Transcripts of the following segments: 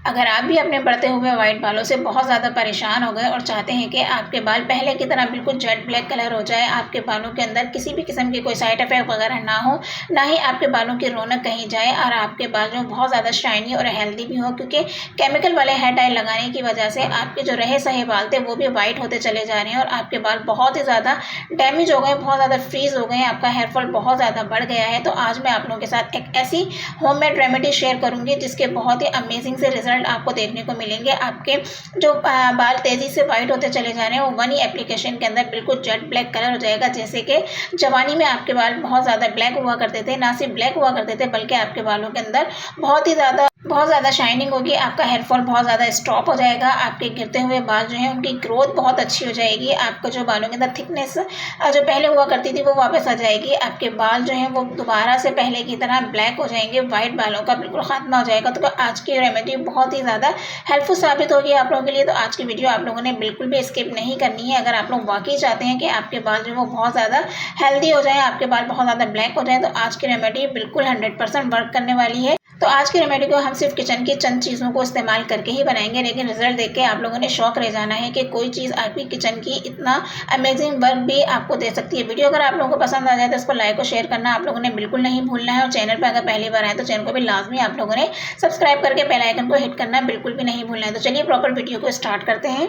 अगर आप भी अपने बढ़ते हुए वाइट बालों से बहुत ज़्यादा परेशान हो गए और चाहते हैं कि आपके बाल पहले की तरह बिल्कुल जेट ब्लैक कलर हो जाए, आपके बालों के अंदर किसी भी किस्म की कोई साइड इफेक्ट वगैरह ना हो, ना ही आपके बालों की रौनक कहीं जाए और आपके बाल जो बहुत ज़्यादा शाइनी और हेल्दी भी हो, क्योंकि केमिकल वाले हेयर डाई लगाने की वजह से आपके जो रहे सहे बाल थे वो भी वाइट होते चले जा रहे हैं और आपके बाल बहुत ही ज़्यादा डैमेज हो गए, बहुत ज़्यादा फ्रीज हो गए, आपका हेयर फॉल बहुत ज़्यादा बढ़ गया है। तो आज मैं आप लोगों के साथ एक ऐसी होममेड रेमेडी शेयर करूंगी जिसके बहुत ही अमेजिंग से रिजल्ट आपको देखने को मिलेंगे। आपके जो बाल तेजी से वाइट होते चले जा रहे हैं वो वन ही एप्लीकेशन के अंदर बिल्कुल जेट ब्लैक कलर हो जाएगा। जैसे कि जवानी में आपके बाल बहुत ज़्यादा ब्लैक हुआ करते थे, ना सिर्फ ब्लैक हुआ करते थे बल्कि आपके बालों के अंदर बहुत ज़्यादा शाइनिंग होगी, आपका हेयर फॉल बहुत ज़्यादा स्टॉप हो जाएगा, आपके गिरते हुए बाल जो हैं उनकी ग्रोथ बहुत अच्छी हो जाएगी, आपको जो बालों के अंदर थिकनेस जो पहले हुआ करती थी वो वापस आ जाएगी, आपके बाल जो हैं वो दोबारा से पहले की तरह ब्लैक हो जाएंगे, वाइट बालों का बिल्कुल खात्मा हो जाएगा। तो आज की रेमेडी बहुत ही ज़्यादा हेल्पफुल साबित होगी आप लोगों के लिए। तो आज की वीडियो आप लोगों ने बिल्कुल भी स्किप नहीं करनी है। अगर आप लोग वाकई चाहते हैं कि आपके बाल जो है वो बहुत ज़्यादा हेल्दी हो जाए, आपके बाल बहुत ज़्यादा ब्लैक हो जाए, तो आज की रेमेडी बिल्कुल 100% वर्क करने वाली है। तो आज की रेमेडी को हम सिर्फ किचन की चंद चीज़ों को इस्तेमाल करके ही बनाएंगे, लेकिन रिजल्ट देख के आप लोगों ने शौक रह जाना है कि कोई चीज़ आपकी किचन की इतना अमेजिंग वर्क भी आपको दे सकती है। वीडियो अगर आप लोगों को पसंद आ जाए तो इसको लाइक और शेयर करना आप लोगों ने बिल्कुल नहीं भूलना है और चैनल पर अगर पहली बार आए तो चैनल को भी लाजमी आप लोगों ने सब्सक्राइब करके बेल आइकन को हिट करना बिल्कुल भी नहीं भूलना है। तो चलिए प्रॉपर वीडियो को स्टार्ट करते हैं।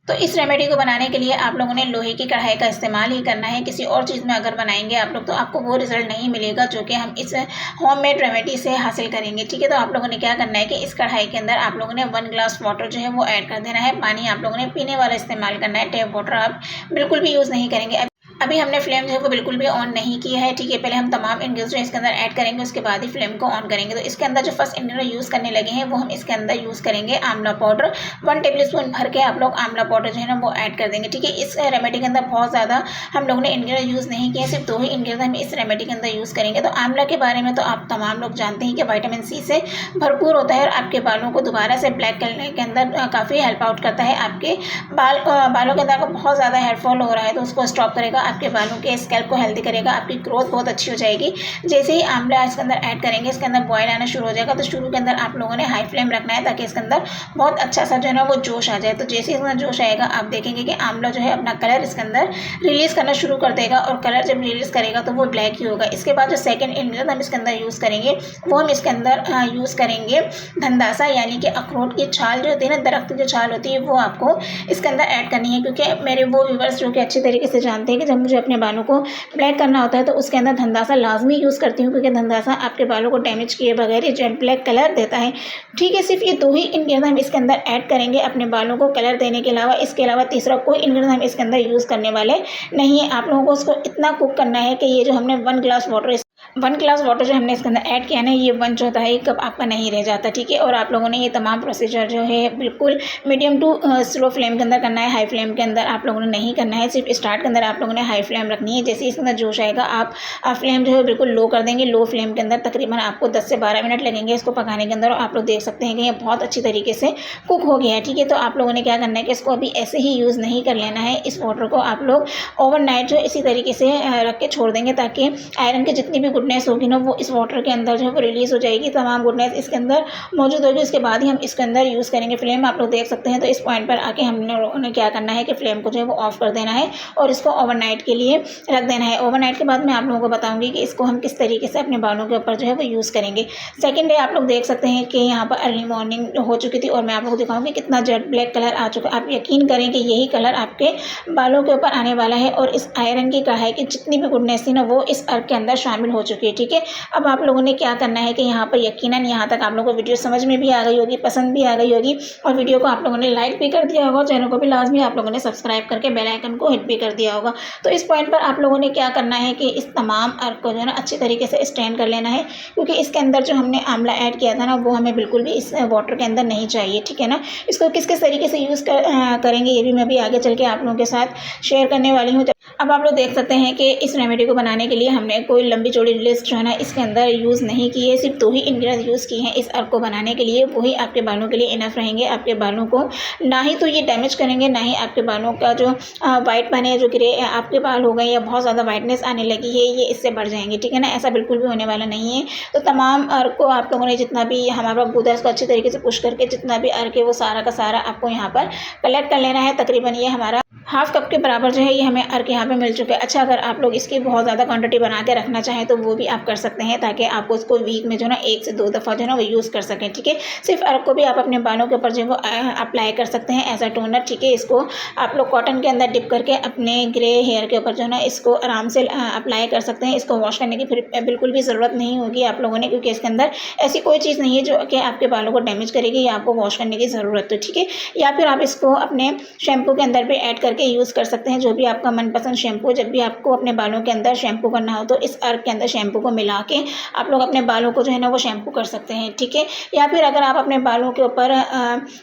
तो इस रेमेडी को बनाने के लिए आप लोगों ने लोहे की कढ़ाई का इस्तेमाल ही करना है। किसी और चीज़ में अगर बनाएंगे आप लोग तो आपको वो रिजल्ट नहीं मिलेगा जो कि हम इस होममेड रेमेडी से हासिल करेंगे। ठीक है, तो आप लोगों ने क्या करना है कि इस कढ़ाई के अंदर आप लोगों ने 1 ग्लास वाटर जो है वो ऐड कर देना है। पानी आप लोगों ने पीने वाला इस्तेमाल करना है, टैप वाटर आप बिल्कुल भी यूज़ नहीं करेंगे। अभी हमने फ्लेम जो है वो बिल्कुल भी ऑन नहीं किया है। ठीक है, पहले हम तमाम इंग्रेडिएंट्स जो इसके अंदर ऐड करेंगे, उसके बाद ही फ्लेम को ऑन करेंगे। तो इसके अंदर जो फर्स्ट इंग्रेडिएंट यूज़ करने लगे हैं वो हम इसके अंदर यूज़ करेंगे आंवला पाउडर। 1 टेबलस्पून भर के आप लोग आंवला पाउडर जो है ना वो ऐड कर देंगे। ठीक है, इस रेमेडी के अंदर बहुत ज़्यादा हम लोगों ने इंग्रेडिएंट यूज़ नहीं किए, सिर्फ 2 ही इंग्रेडिएंट हम इस रेमेडी के अंदर यूज़ करेंगे। तो आंवला के बारे में तो आप तमाम लोग जानते हैं कि विटामिन सी से भरपूर होता है और आपके बालों को दोबारा से ब्लैक करने के अंदर काफ़ी हेल्प आउट करता है। आपके बालों के अंदर बहुत ज़्यादा हेयर फॉल हो रहा है तो उसको स्टॉप करेगा, आपके बालों के स्कैल्प को हेल्दी करेगा, आपकी ग्रोथ बहुत अच्छी हो जाएगी। जैसे ही आंवला इसके अंदर ऐड करेंगे इसके अंदर बॉयल आना शुरू हो जाएगा। तो शुरू के अंदर आप लोगों ने हाई फ्लेम रखना है ताकि इसके अंदर बहुत अच्छा सा जो है ना वो जोश आ जाए। तो जैसे ही इसके अंदर जोश आएगा आप देखेंगे कि आंवला जो है अपना कलर इसके अंदर रिलीज़ करना शुरू कर देगा और कलर जब रिलीज़ करेगा तो वो ब्लैक ही होगा। इसके बाद जो सेकेंड इंग्रेडिएंट हम इसके अंदर यूज़ करेंगे वो हम इसके अंदर यूज़ करेंगे धंदासा, यानी कि अखरोट की छाल जो होती है ना, दरख्त की जो छाल होती है वो आपको इसके अंदर ऐड करनी है। क्योंकि मेरे वो व्यूवर्स जो कि अच्छे तरीके से जानते हैं कि जब मुझे अपने बालों को ब्लैक करना होता है तो उसके अंदर धंदासा लाजमी यूज़ करती हूँ, क्योंकि धंदासा आपके बालों को डैमेज किए बगैर जेट ब्लैक कलर देता है। ठीक है, सिर्फ ये 2 ही इंग्रेडिएंट हम इसके अंदर ऐड करेंगे अपने बालों को कलर देने के अलावा। इसके अलावा तीसरा कोई इंग्रेडिएंट हम इसके अंदर यूज़ करने वाले नहीं है। आप लोगों को उसको इतना कुक करना है कि ये जो हमने 1 ग्लास वाटर जो हमने इसके अंदर ऐड किया ना, ये 1/4 कप आपका नहीं रह जाता। ठीक है, और आप लोगों ने ये तमाम प्रोसीजर जो है बिल्कुल मीडियम टू स्लो फ्लेम के अंदर करना है, हाई फ्लेम के अंदर आप लोगों ने नहीं करना है। सिर्फ स्टार्ट के अंदर आप लोगों ने हाई फ्लेम रखनी है। जैसे इसके अंदर जोश आएगा आप फ्लेम जो है बिल्कुल लो कर देंगे। लो फ्लेम के अंदर तकरीबन आपको 10 से 12 मिनट लगेंगे इसको पकाने के अंदर और आप लोग देख सकते हैं कि ये बहुत अच्छी तरीके से कुक हो गया है। ठीक है, तो आप लोगों ने क्या करना है कि इसको अभी ऐसे ही यूज़ नहीं कर लेना है। इस वाटर को आप लोग ओवरनाइट जो इसी तरीके से रख के छोड़ देंगे ताकि आयरन की जितनी भी गुडनेस होगी ना वो इस वाटर के अंदर जो है वो रिलीज़ हो जाएगी, तमाम गुडनेस इसके अंदर मौजूद होगी। उसके बाद ही हम इसके अंदर यूज़ करेंगे। फ्लेम आप लोग देख सकते हैं। तो इस पॉइंट पर आके हम लोगों ने क्या करना है कि फ्लेम को जो है वो ऑफ कर देना है और इसको ओवरनाइट के लिए रख देना है। ओवरनाइट के बाद मैं आप लोगों को बताऊंगी कि इसको हम किस तरीके से अपने बालों के ऊपर जो है वो यूज़ करेंगे। सेकेंड डे आप लोग देख सकते हैं कि यहाँ पर अर्ली मॉर्निंग हो चुकी थी और मैं आप लोगों को दिखाऊंगी कितना जेट ब्लैक कलर आ चुका है। आप यकीन करें कि यही कलर आपके बालों के ऊपर आने वाला है और इस आयरन की कढ़ाई की जितनी भी गुडनेस थी ना वो इस अर्क के अंदर शामिल हो चुकी है। ठीक है, अब आप लोगों ने क्या करना है कि यहाँ पर यकीनन यहाँ तक आप लोगों को वीडियो समझ में भी आ गई होगी, पसंद भी आ गई होगी और वीडियो को आप लोगों ने लाइक भी कर दिया होगा, चैनल को भी लाजमी आप लोगों ने सब्सक्राइब करके बेल आइकन को हिट भी कर दिया होगा। तो इस पॉइंट पर आप लोगों ने क्या करना है कि इस तमाम अर्क को जो है ना अच्छी तरीके से स्ट्रेन कर लेना है, क्योंकि इसके अंदर जो हमने आंवला ऐड किया था ना वो हमें बिल्कुल भी इस वाटर के अंदर नहीं चाहिए। ठीक है ना, इसको किस किस तरीके से यूज़ करेंगे ये भी मैं भी आगे चल के आप लोगों के साथ शेयर करने वाली हूँ। अब आप लोग देख सकते हैं कि इस रेमेडी को बनाने के लिए हमने कोई लंबी चौड़ी बेबलिस्ट जो है ना इसके अंदर यूज़ नहीं किए, सिर्फ 2 ही इंग्रेडिएंट यूज़ किए हैं इस अर्क को बनाने के लिए, वही आपके बालों के लिए इनफ रहेंगे। आपके बालों को ना ही तो ये डैमेज करेंगे, ना ही आपके बालों का जो वाइट बने, जो ग्रे आपके बाल हो गए या बहुत ज़्यादा वाइटनेस आने लगी है, ये इससे बढ़ जाएंगे, ठीक है ना। ऐसा बिल्कुल भी होने वाला नहीं है। तो तमाम अर्क को आप लोगों ने जितना भी हमारा गूदा है उसको अच्छी तरीके से पुश करके जितना भी अर्क है वो सारा का सारा आपको यहाँ पर कलेक्ट कर लेना है। तकरीबन ये हमारा हाफ कप के बराबर जो है ये हमें अर्क यहाँ पे मिल चुके हैं। अच्छा, अगर आप लोग इसकी बहुत ज़्यादा क्वांटिटी बना के रखना चाहें तो वो भी आप कर सकते हैं, ताकि आपको उसको वीक में जो ना 1 से 2 दफ़ा जो है ना वो यूज़ कर सकें, ठीक है। सिर्फ अर्क को भी आप अपने बालों के ऊपर जो है वो अप्लाई कर सकते हैं एज अ टोनर, ठीक है। इसको आप लोग कॉटन के अंदर डिप करके अपने ग्रे हेयर के ऊपर जो है ना इसको आराम से अप्लाई कर सकते हैं। इसको वॉश करने की फिर बिल्कुल भी ज़रूरत नहीं होगी आप लोगों ने, क्योंकि इसके अंदर ऐसी कोई चीज़ नहीं है जो कि आपके बालों को डैमेज करेगी या आपको वॉश करने की ज़रूरत हो, ठीक है। या फिर आप इसको अपने शैम्पू के अंदर भी ऐड करके यूज़ कर सकते हैं, जो भी आपका मनपसंद शैम्पू। जब भी आपको अपने बालों के अंदर शैम्पू करना हो तो इस अर्क के अंदर शैम्पू को मिला के आप लोग अपने बालों को जो है ना वो शैम्पू कर सकते हैं, ठीक है। या फिर अगर आप अपने बालों के ऊपर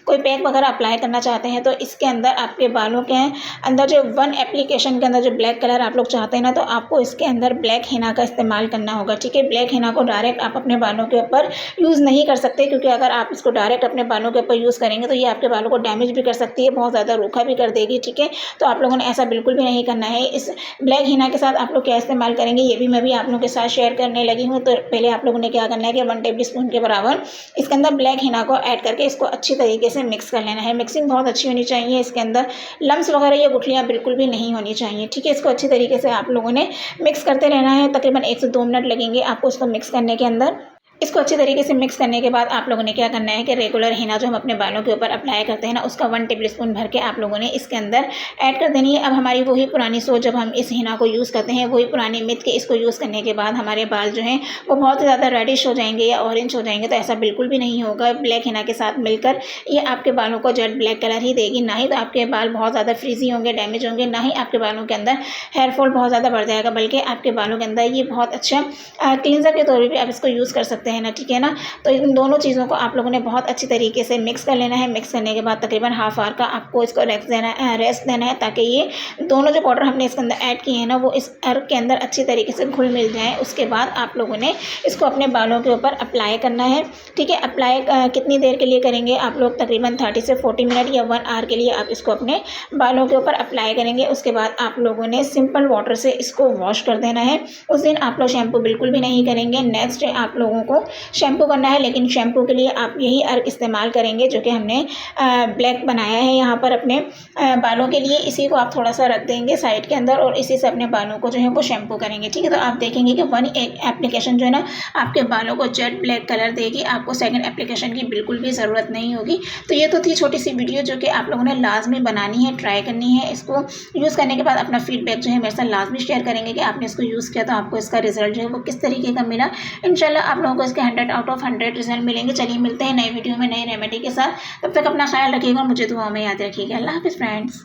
कोई पैक वगैरह अप्लाई करना चाहते हैं तो इसके अंदर आपके बालों के अंदर जो 1 एप्लीकेशन के अंदर जो ब्लैक कलर आप लोग चाहते हैं ना, तो आपको इसके अंदर ब्लैक हिना का इस्तेमाल करना होगा, ठीक है। ब्लैक हिना को डायरेक्ट आप अपने बालों के ऊपर यूज़ नहीं कर सकते, क्योंकि अगर आप इसको डायरेक्ट अपने बालों के ऊपर यूज़ करेंगे तो ये आपके बालों को डैमेज भी कर सकती है, बहुत ज़्यादा रूखा भी कर देगी, ठीक है। तो आप लोगों ने ऐसा बिल्कुल भी नहीं करना है। इस ब्लैक हिना के साथ आप लोग क्या इस्तेमाल करेंगे ये भी मैं भी आप लोगों के साथ शेयर करने लगी हूँ। तो पहले आप लोगों ने क्या करना है कि 1 टेबल स्पून के बराबर इसके अंदर ब्लैक हिना को ऐड करके इसको अच्छी तरीके से मिक्स कर लेना है। मिक्सिंग बहुत अच्छी होनी चाहिए, इसके अंदर लम्स वगैरह या गुठलियाँ बिल्कुल भी नहीं होनी चाहिए, ठीक है। इसको अच्छी तरीके से आप लोगों ने मिक्स करते रहना है। तकरीबन 1 से 2 मिनट लगेंगे आपको इसको मिक्स करने के अंदर। इसको अच्छी तरीके से मिक्स करने के बाद आप लोगों ने क्या करना है कि रेगुलर हिना जो हम अपने बालों के ऊपर अप्लाई करते हैं ना, उसका 1 टेबल स्पून भर के आप लोगों ने इसके अंदर ऐड कर देनी है। अब हमारी वही पुरानी सोच, जब हम इस हिना को यूज़ करते हैं, वही पुरानी मिथ के इसको यूज़ करने के बाद हमारे बाल जो हैं वो बहुत ज़्यादा रेडिश हो जाएंगे या ऑरेंज हो जाएंगे, तो ऐसा बिल्कुल भी नहीं होगा। ब्लैक हिना के साथ मिलकर ये आपके बालों को जेट ब्लैक कलर ही देगी, ना ही तो आपके बाल बहुत ज़्यादा फ्रीजी होंगे, डैमेज होंगे, ना ही आपके बालों के अंदर हेयर फॉल बहुत ज़्यादा बढ़ जाएगा, बल्कि आपके बालों के अंदर ये बहुत अच्छा क्लींजर के तौर पर भी आप इसको यूज़ कर सकते हैं ना, ठीक है ना। तो इन दोनों चीज़ों को आप लोगों ने बहुत अच्छी तरीके से मिक्स कर लेना है। मिक्स करने के बाद तकरीबन हाफ आवर का आपको इसको रेस्ट देना है, ताकि ये दोनों जो पाउडर हमने इसके अंदर ऐड किए हैं ना वो इस अर्क के अंदर अच्छी तरीके से घुल मिल जाए। उसके बाद आप लोगों ने इसको अपने बालों के ऊपर अप्लाई करना है, ठीक है। अप्लाई कितनी देर के लिए करेंगे आप लोग? तकरीबन 30 से 40 मिनट या 1 आवर के लिए आप इसको अपने बालों के ऊपर अप्लाई करेंगे। उसके बाद आप लोगों ने सिंपल वाटर से इसको वॉश कर देना है। उस दिन आप लोग शैम्पू बिल्कुल भी नहीं करेंगे। नेक्स्ट डे आप लोगों को शैम्पू करना है, लेकिन शैम्पू के लिए आप यही अर्क इस्तेमाल करेंगे जो कि हमने ब्लैक बनाया है यहाँ पर अपने बालों के लिए। इसी को आप थोड़ा सा रख देंगे साइड के अंदर और इसी से अपने बालों को जो है वो शैम्पू करेंगे, ठीक है। तो आप देखेंगे कि 1 एप्लीकेशन जो है ना आपके बालों को जेट ब्लैक कलर देगी, आपको सेकंड एप्लीकेशन की बिल्कुल भी ज़रूरत नहीं होगी। तो ये तो थी छोटी सी वीडियो जो कि आप लोगों ने लाजमी बनानी है, ट्राई करनी है। इसको यूज़ करने के बाद अपना फीडबैक जो है मेरे साथ लाजमी शेयर करेंगे कि आपने इसको यूज़ किया तो आपको इसका रिजल्ट जो है वो किस तरीके का मिला। इंशाल्लाह आप लोगों को इसके 100 आउट ऑफ 100 रिजल्ट मिलेंगे। चलिए मिलते हैं नई वीडियो में नई रेमेडी के साथ, तब तक अपना ख्याल रखिएगा और मुझे दुआ में याद रखिएगा। अल्लाह हाफ़िज़ फ्रेंड्स।